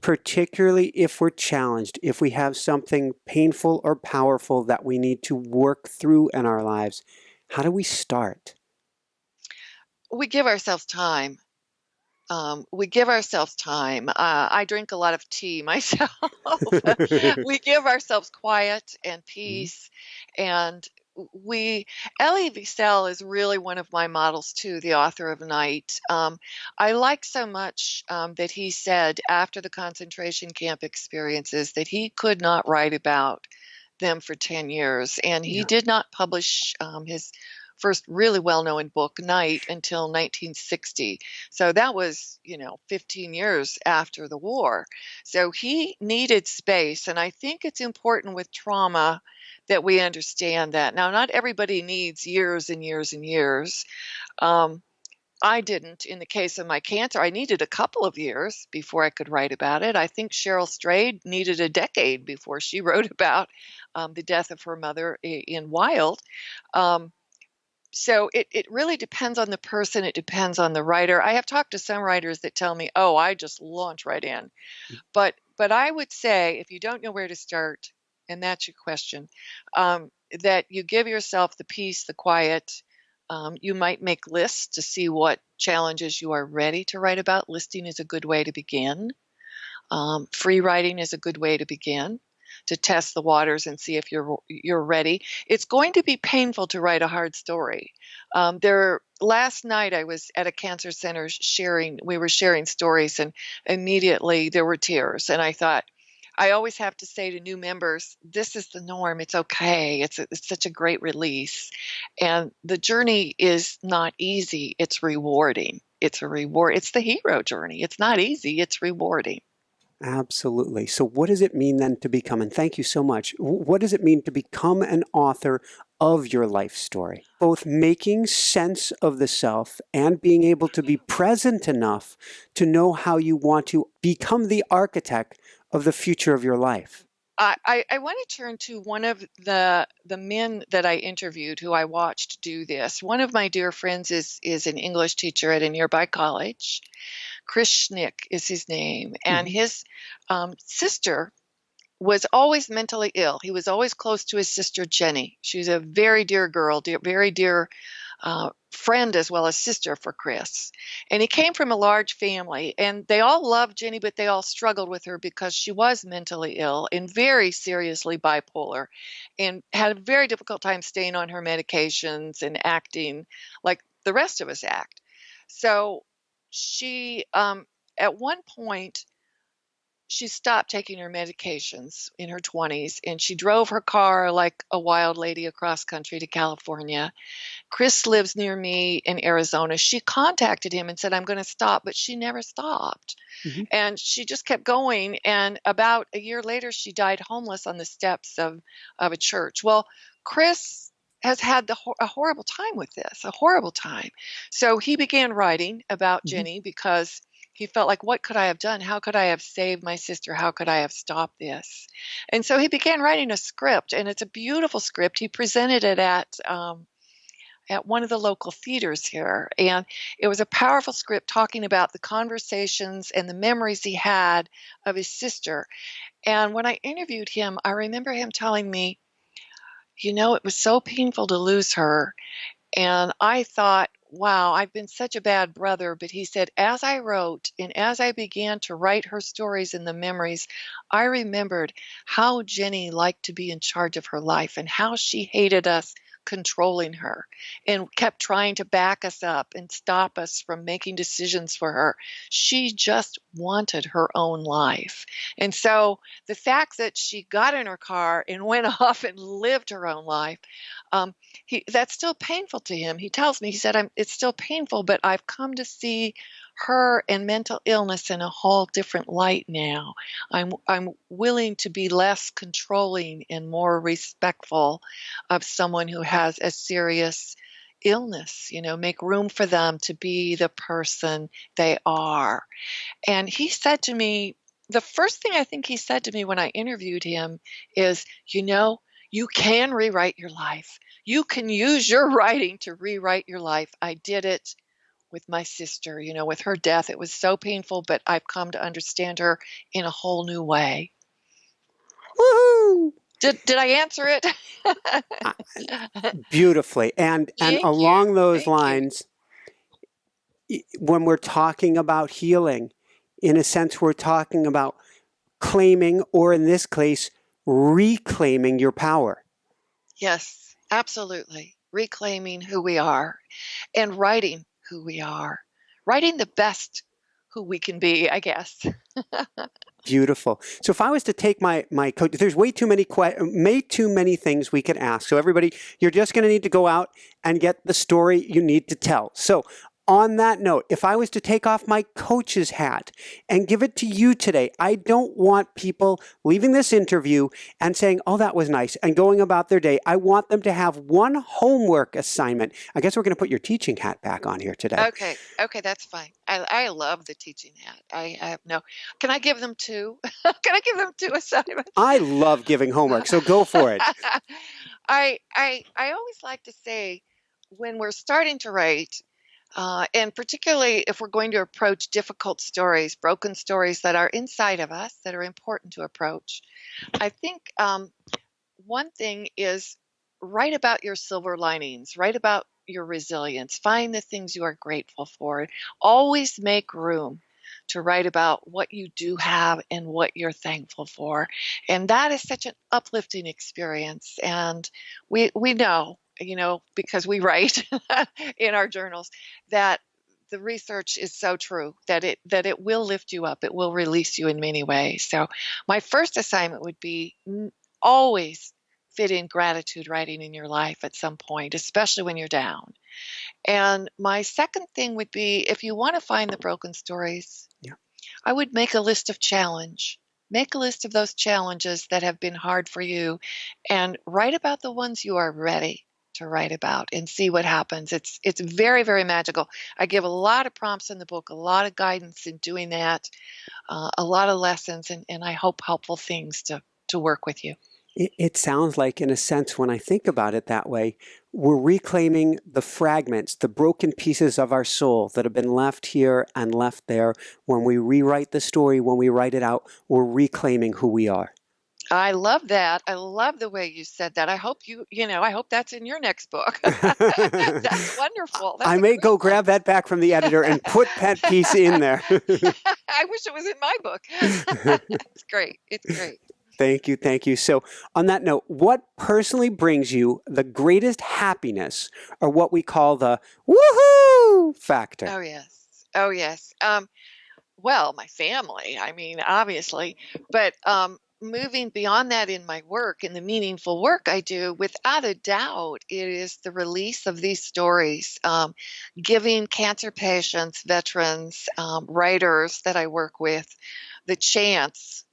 particularly if we're challenged, if we have something painful or powerful that we need to work through in our lives, how do we start? we give ourselves time. We give ourselves time. I drink a lot of tea myself. We give ourselves quiet and Mhm. peace. And we, Elie Wiesel is really one of my models too, the author of Night. I like so much that he said after the concentration camp experiences that he could not write about them for 10 years. And he Yeah. did not publish his first really well-known book, Night, until 1960. So that was, 15 years after the war. So he needed space. And I think it's important with trauma that we understand that. Now, not everybody needs years and years and years. I didn't. In the case of my cancer, I needed a couple of years before I could write about it. I think Cheryl Strayed needed a decade before she wrote about the death of her mother in Wild. Um, so it really depends on the person. It depends on the writer. I have talked to some writers that tell me, "Oh, I just launch right in." But I would say if you don't know where to start, and that's your question, that you give yourself the peace, the quiet. You might make lists to see what challenges you are ready to write about. Listing is a good way to begin. Free writing is a good way to begin, to test the waters and see if you're ready. It's going to be painful to write a hard story. Last night I was at a cancer center we were sharing stories, and immediately there were tears. And I thought, I always have to say to new members, this is the norm. It's okay. It's such a great release. And the journey is not easy. It's rewarding. It's a reward. It's the hero journey. It's not easy. It's rewarding. Absolutely. So what does it mean then to become, and thank you so much, what does it mean to become an author of your life story? Both making sense of the self and being able to be present enough to know how you want to become the architect of the future of your life. I want to turn to one of the men that I interviewed who I watched do this. One of my dear friends is an English teacher at a nearby college. Chris Schnick is his name, and Mhm. his sister was always mentally ill. He was always close to his sister Jenny. She was a very dear girl, very dear friend as well as sister for Chris. And he came from a large family, and they all loved Jenny, but they all struggled with her because she was mentally ill and very seriously bipolar, and had a very difficult time staying on her medications and acting like the rest of us act. So she, at one point, she stopped taking her medications in her 20s, and she drove her car like a wild lady across country to California. Chris lives near me in Arizona. She contacted him and said, I'm going to stop, but she never stopped. Mhm. And she just kept going. And about a year later, she died homeless on the steps of a church. Well, Chris has had a horrible time with this, a horrible time. So he began writing about Mhm. Jenny because he felt like, what could I have done? How could I have saved my sister? How could I have stopped this? And so he began writing a script, and it's a beautiful script. He presented it at one of the local theaters here. And it was a powerful script talking about the conversations and the memories he had of his sister. And when I interviewed him, I remember him telling me, it was so painful to lose her. And I thought, wow, I've been such a bad brother. But he said, as I wrote and as I began to write her stories and the memories, I remembered how Jenny liked to be in charge of her life and how she hated us controlling her and kept trying to back us up and stop us from making decisions for her. She just wanted her own life. And so the fact that she got in her car and went off and lived her own life, um, that's still painful to him. He tells me, he said, it's still painful, but I've come to see her and mental illness in a whole different light now. I'm willing to be less controlling and more respectful of someone who has a serious illness, make room for them to be the person they are. And he said to me, the first thing I think he said to me when I interviewed him is, you can rewrite your life. You can use your writing to rewrite your life. I did it with my sister, with her death. It was so painful, but I've come to understand her in a whole new way. Woohoo! Did I answer it? Beautifully. And Thank you. along those Thank you. lines, when we're talking about healing, in a sense, we're talking about claiming, or in this case, reclaiming your power. Yes, absolutely. Reclaiming who we are and writing who we are, writing the best who we can be, I guess. Beautiful. So if I was to take my coach, there's way too many things we could ask. So everybody, you're just going to need to go out and get the story you need to tell. So on that note, if I was to take off my coach's hat and give it to you today, I don't want people leaving this interview and saying, oh, that was nice, and going about their day. I want them to have one homework assignment. I guess we're going to put your teaching hat back on here today. Okay, that's fine. I love the teaching hat. I have no. Can I give them two? Can I give them two assignments? I love giving homework, so go for it. I always like to say, when we're starting to write, and particularly if we're going to approach difficult stories, broken stories that are inside of us that are important to approach, I think one thing is write about your silver linings, write about your resilience, find the things you are grateful for. Always make room to write about what you do have and what you're thankful for. And that is such an uplifting experience. And we know, because we write in our journals, that the research is so true that it will lift you up. It will release you in many ways. So my first assignment would be always fit in gratitude writing in your life at some point, especially when you're down. And my second thing would be, if you want to find the broken stories, I would make a list of challenge. Make a list of those challenges that have been hard for you and write about the ones you are ready to write about and see what happens. It's very, very magical. I give a lot of prompts in the book, a lot of guidance in doing that, a lot of lessons, and I hope helpful things to work with you. It sounds like, in a sense, when I think about it that way, we're reclaiming the fragments, the broken pieces of our soul that have been left here and left there. When we rewrite the story, when we write it out, we're reclaiming who we are. I love that. I love the way you said that. I hope I hope that's in your next book. That's wonderful. That's I may go grab that back from the editor and put that piece in there. I wish it was in my book. It's great. It's great. Thank you. Thank you. So on that note, what personally brings you the greatest happiness, or what we call the woohoo factor? Oh, yes. Oh, yes. Well, my family, I mean, obviously, but moving beyond that in my work, in the meaningful work I do, without a doubt, it is the release of these stories, giving cancer patients, veterans, writers that I work with the chance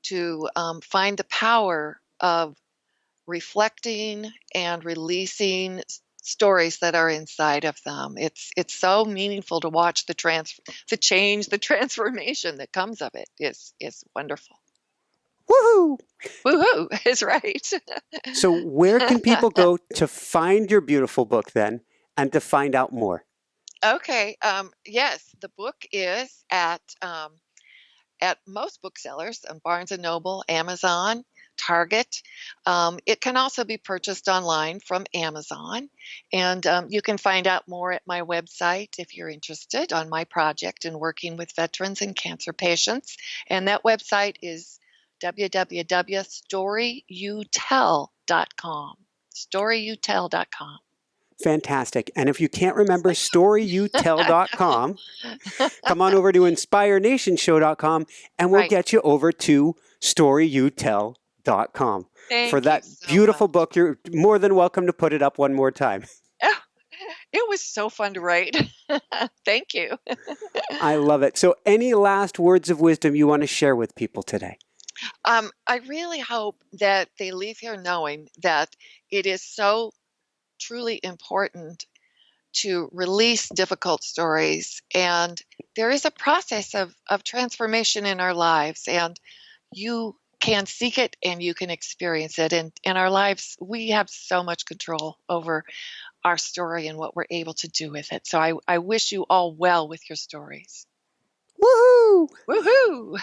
to find the power of reflecting and releasing stories that are inside of them. It's so meaningful to watch the change, the transformation that comes of it. It's wonderful. Woohoo! Woohoo is right. So where can people go to find your beautiful book then, and to find out more? Okay. Yes, the book is at most booksellers, Barnes & Noble, Amazon, Target. It can also be purchased online from Amazon. And you can find out more at my website if you're interested on my project in working with veterans and cancer patients. And that website is www.storyyouTell.com. StoryyouTell.com. Fantastic. And if you can't remember storyyouTell.com, come on over to inspirenationshow.com and we'll get you over to storyyouTell.com. For that beautiful book. You're more than welcome to put it up one more time. Oh, it was so fun to write. Thank you. I love it. So any last words of wisdom you want to share with people today? I really hope that they leave here knowing that it is so truly important to release difficult stories. And there is a process of transformation in our lives, and you can seek it and you can experience it. And in our lives, we have so much control over our story and what we're able to do with it. So I wish you all well with your stories. Woohoo! Woohoo!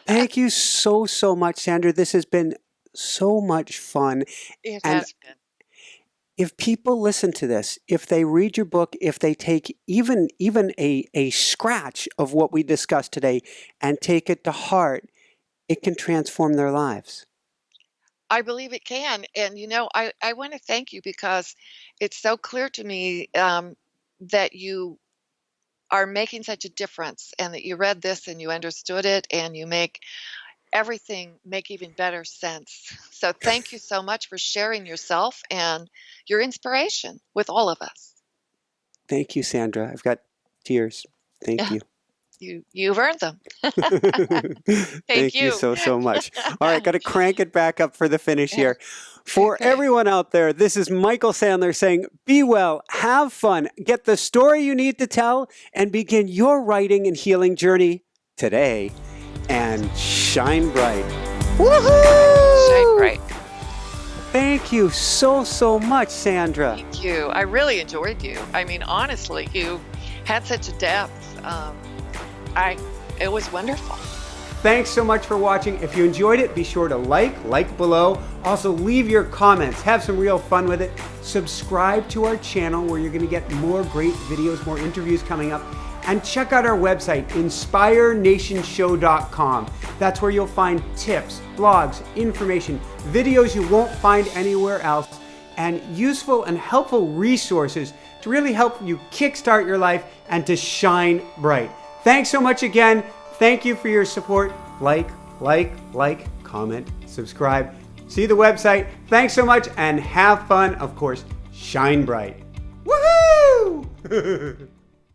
Thank you so, so much, Sandra. This has been so much fun. It has been. if people listen to this, if they read your book, if they take even a scratch of what we discussed today and take it to heart, it can transform their lives. I believe it can. And, I want to thank you because it's so clear to me that you are making such a difference and that you read this and you understood it and you make everything make even better sense. So thank you so much for sharing yourself and your inspiration with all of us. Thank you, Sandra. I've got tears. Thank you. You've earned them. Thank you you. so much. All right, got to crank it back up for the finish here. For everyone out there, this is Michael Sandler saying, be well, have fun, get the story you need to tell, and begin your writing and healing journey today. And shine bright. Woohoo! Shine bright. Thank you so much, Sandra. Thank you. I really enjoyed you. I mean, honestly, you had such a depth. It was wonderful. Thanks so much for watching. If you enjoyed it, be sure to like below. Also, leave your comments. Have some real fun with it. Subscribe to our channel where you're going to get more great videos, more interviews coming up. And check out our website, inspirenationshow.com. That's where you'll find tips, blogs, information, videos you won't find anywhere else, and useful and helpful resources to really help you kickstart your life and to shine bright. Thanks so much again. Thank you for your support. Like, comment, subscribe. See the website. Thanks so much and have fun. Of course, shine bright. Woohoo!